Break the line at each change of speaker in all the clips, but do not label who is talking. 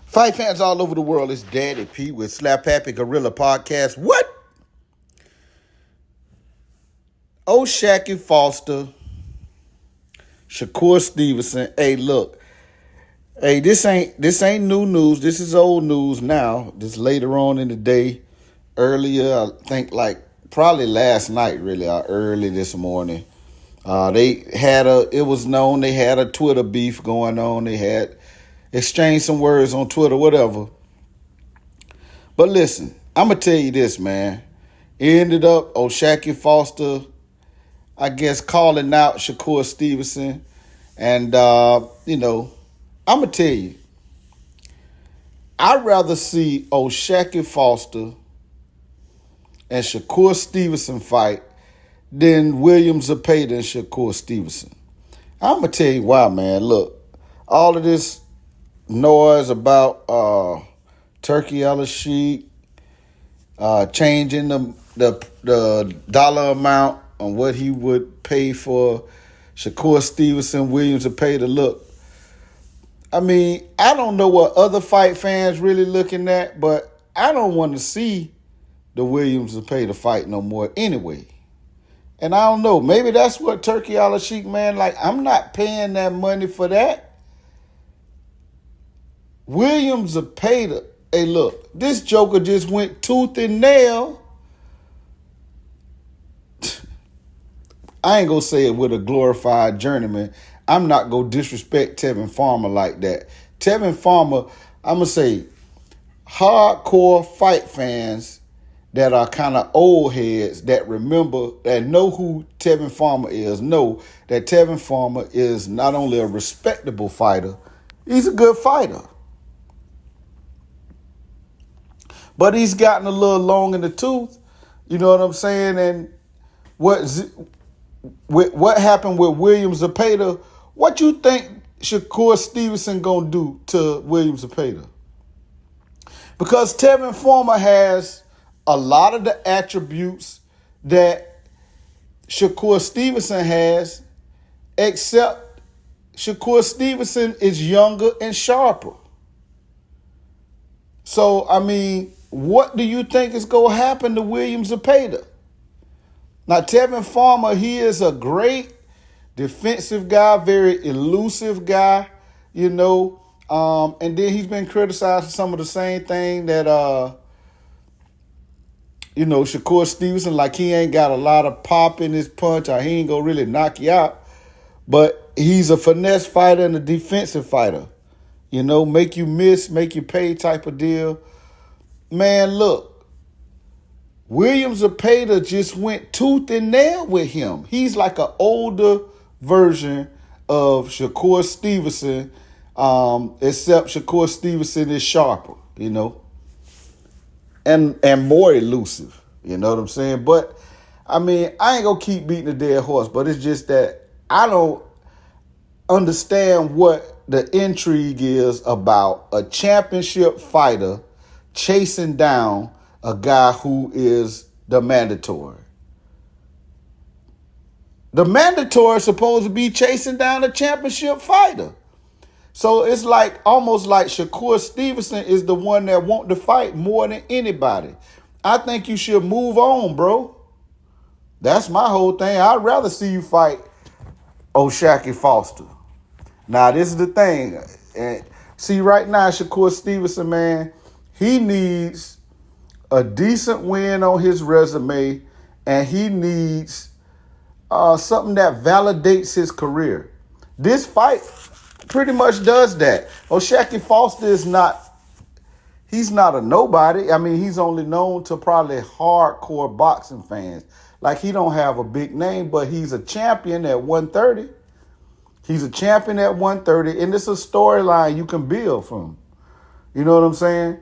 Fight fans all over the world, it's Daddy P with Slap Happy Gorilla Podcast. What? Shakur Foster, Shakur Stevenson. Hey, look. Hey, this ain't new news. This is old news now. This later on in the day. Earlier, I think probably last night, really, or early this morning. It was known they had a Twitter beef going on. They had exchanged some words on Twitter, whatever. But listen, I'm going to tell you this, man. It ended up Shakur Foster, I guess, calling out Shakur Stevenson. And, I'm going to tell you, I'd rather see Shakur Foster and Shakur Stevenson fight than William Zepeda and Shakur Stevenson. I'm going to tell you why, man. Look, all of this noise about Turkey Al-Sheikh changing the dollar amount on what he would pay for Shakur Stevenson, William Zepeda. Look, I mean, I don't know what other fight fans really looking at, but I don't want to see the Williams Zepeda fight no more anyway. And I don't know, maybe that's what Turkey Al-Sheikh, man, I'm not paying that money for that. William Zepeda, hey, look, this joker just went tooth and nail. I ain't going to say it with a glorified journeyman. I'm not going to disrespect Tevin Farmer like that. Tevin Farmer, I'm going to say, hardcore fight fans that are kind of old heads that remember, that know who Tevin Farmer is, know that Tevin Farmer is not only a respectable fighter, he's a good fighter. But he's gotten a little long in the tooth, you know what I'm saying? And what happened with William Zepeda, what you think Shakur Stevenson gonna do to William Zepeda? Because Tevin Farmer has a lot of the attributes that Shakur Stevenson has, except Shakur Stevenson is younger and sharper. So, I mean, what do you think is going to happen to William Zepeda? Now, Tevin Farmer, he is a great defensive guy, very elusive guy, and then he's been criticized for some of the same thing that, Shakur Stevenson, like he ain't got a lot of pop in his punch, or he ain't going to really knock you out. But he's a finesse fighter and a defensive fighter. Make you miss, make you pay type of deal. Man, look, William Zepeda just went tooth and nail with him. He's like an older version of Shakur Stevenson, except Shakur Stevenson is sharper, and more elusive. You know what I'm saying? But, I mean, I ain't going to keep beating a dead horse, but it's just that I don't understand what the intrigue is about a championship fighter chasing down a guy who is the mandatory. The mandatory is supposed to be chasing down a championship fighter. So it's almost like Shakur Stevenson is the one that want to fight more than anybody. I think you should move on, bro. That's my whole thing. I'd rather see you fight Shakur Foster. Now, this is the thing. See, right now, Shakur Stevenson, man, he needs a decent win on his resume, and he needs something that validates his career. This fight pretty much does that. Shakur Foster he's not a nobody. I mean, he's only known to probably hardcore boxing fans. He don't have a big name, but he's a champion at 130. He's a champion at 130, and it's a storyline you can build from. You know what I'm saying?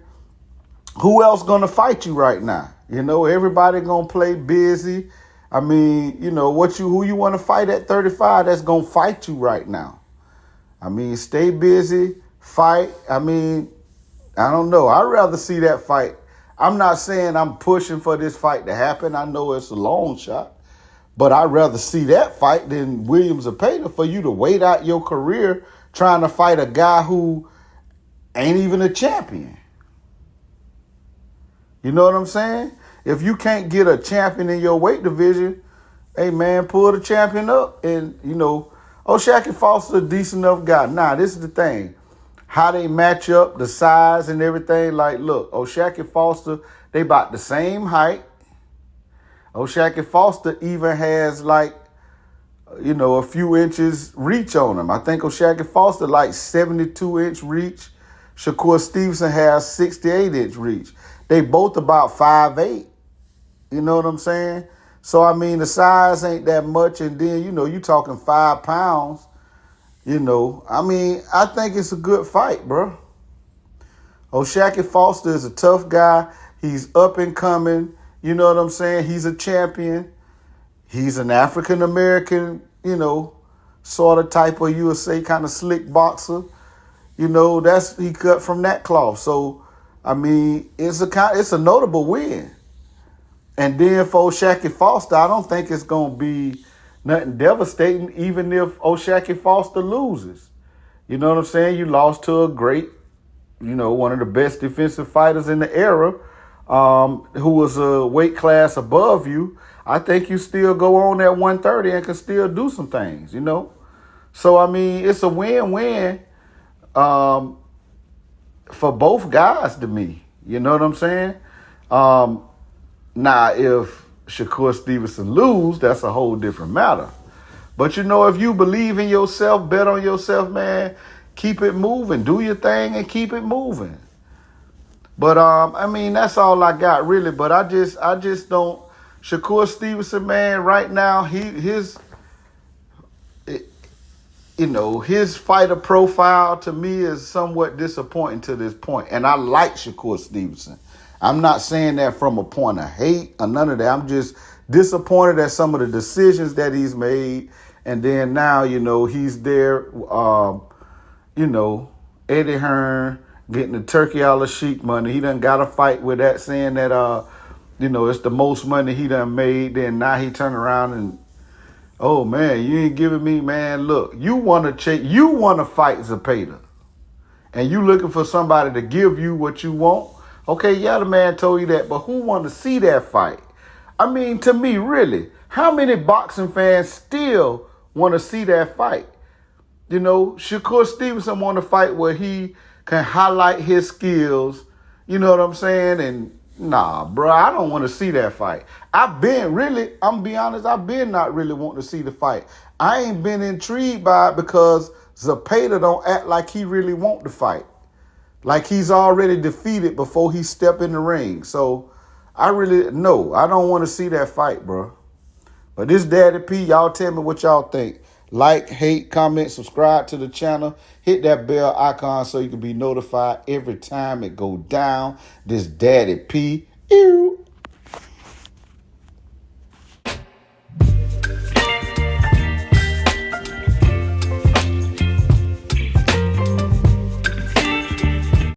Who else going to fight you right now? Everybody going to play busy. I mean, who you want to fight at 35 that's going to fight you right now? I mean, stay busy, fight. I mean, I don't know. I'd rather see that fight. I'm not saying I'm pushing for this fight to happen. I know it's a long shot. But I'd rather see that fight than William Zepeda, for you to wait out your career trying to fight a guy who ain't even a champion. You know what I'm saying? If you can't get a champion in your weight division, hey, man, pull the champion up. And, Shakur Foster a decent enough guy. Nah, this is the thing. How they match up, the size and everything. Like, look, Shakur Foster, they about the same height. Shakur Foster even has, like, a few inches reach on him. I think Shakur Foster, like, 72-inch reach. Shakur Stevenson has 68-inch reach. They both about 5'8". You know what I'm saying? So, I mean, the size ain't that much. And then, you talking 5 pounds. I mean, I think it's a good fight, bro. Shakur Foster is a tough guy. He's up and coming. You know what I'm saying? He's a champion. He's an African-American, sort of type of, you would say, kind of slick boxer. He cut from that cloth. So, I mean, it's a notable win. And then for Shakur Foster, I don't think it's going to be nothing devastating, even if Shakur Foster loses. You know what I'm saying? You lost to a great, one of the best defensive fighters in the era, who was a weight class above you. I think you still go on at 130 and can still do some things, So, I mean, it's a win-win for both guys to me. You know what I'm saying? Now, if Shakur Stevenson lose, that's a whole different matter. But, if you believe in yourself, bet on yourself, man, keep it moving. Do your thing and keep it moving. But, I mean, that's all I got, really. But I just don't. Shakur Stevenson, man, right now, his fighter profile to me is somewhat disappointing to this point. And I like Shakur Stevenson. I'm not saying that from a point of hate or none of that. I'm just disappointed at some of the decisions that he's made. And then now, he's there, Eddie Hearn getting the Turkey Allah Sheik money. He done got a fight with that, saying that, it's the most money he done made. Then now he turn around and, oh, man, you ain't giving me, man. Look, you want to fight Zepeda. And you looking for somebody to give you what you want. Okay, yeah, the man told you that, but who want to see that fight? I mean, to me, really, how many boxing fans still want to see that fight? Shakur Stevenson want to fight where he can highlight his skills. You know what I'm saying? And nah, bro, I don't want to see that fight. I'm be honest, I've been not really wanting to see the fight. I ain't been intrigued by it because Zepeda don't act like he really want to fight. Like he's already defeated before he step in the ring. So I don't want to see that fight, bro. But this Daddy P, y'all tell me what y'all think. Like, hate, comment, subscribe to the channel. Hit that bell icon so you can be notified every time it go down. This Daddy P. Ew.